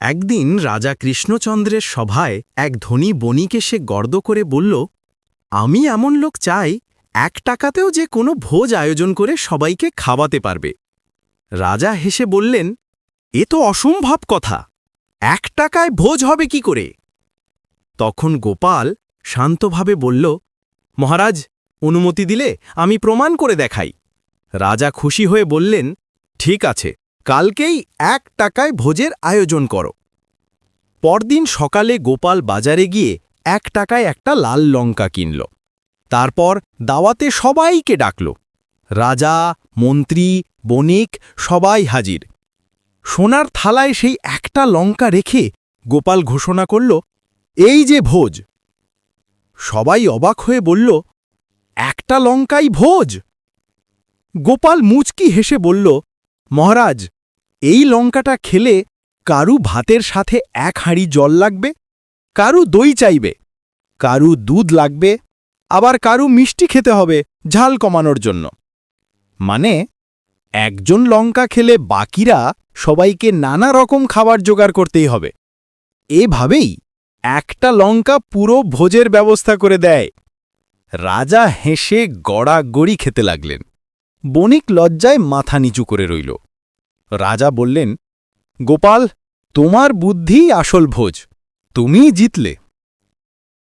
একদিন রাজা কৃষ্ণচন্দ্রের সভায় এক ধনী বণিক এসে গর্দ করে বলল, আমি এমন লোক চাই 1 টাকাতেও যে কোনো ভোজ আয়োজন করে সবাইকে খাওয়াতে পারবে। রাজা হেসে বললেন, এ তো অসম্ভব কথা, 1 টাকায় ভোজ হবে কি করে? তখন গোপাল শান্তভাবে বলল, মহারাজ, অনুমতি দিলে আমি প্রমাণ করে দেখাই। রাজা খুশি হয়ে বললেন, ঠিক আছে, কালকেই 1 টাকায় ভোজের আয়োজন করো। পরদিন সকালে গোপাল বাজারে গিয়ে 1 টাকায় একটা লাল লঙ্কা কিনল। তারপর দাওয়াতে সবাইকে ডাকল। রাজা, মন্ত্রী, বণিক সবাই হাজির। সোনার থালায় সেই একটা লঙ্কা রেখে গোপাল ঘোষণা করল, এই যে ভোজ। সবাই অবাক হয়ে বলল, একটা লঙ্কাই ভোজ? গোপাল মুচকি হেসে বলল, মহারাজ, এই লঙ্কাটা খেলে কারু ভাতের সাথে 1 হাঁড়ি জল লাগবে, কারু দই চাইবে, কারু দুধ লাগবে, আবার কারু মিষ্টি খেতে হবে ঝাল কমানোর জন্য। মানে একজন লঙ্কা খেলে বাকিরা সবাইকে নানা রকম খাবার জোগাড় করতেই হবে। এভাবেই একটা লঙ্কা পুরো ভোজের ব্যবস্থা করে দেয়। রাজা হেসে গড়াগড়ি খেতে লাগলেন। বণিক লজ্জায় মাথা নিচু করে রইল। রাজা বললেন, গোপাল, তোমার বুদ্ধিই আসল ভোজ, তুমিই জিতলে।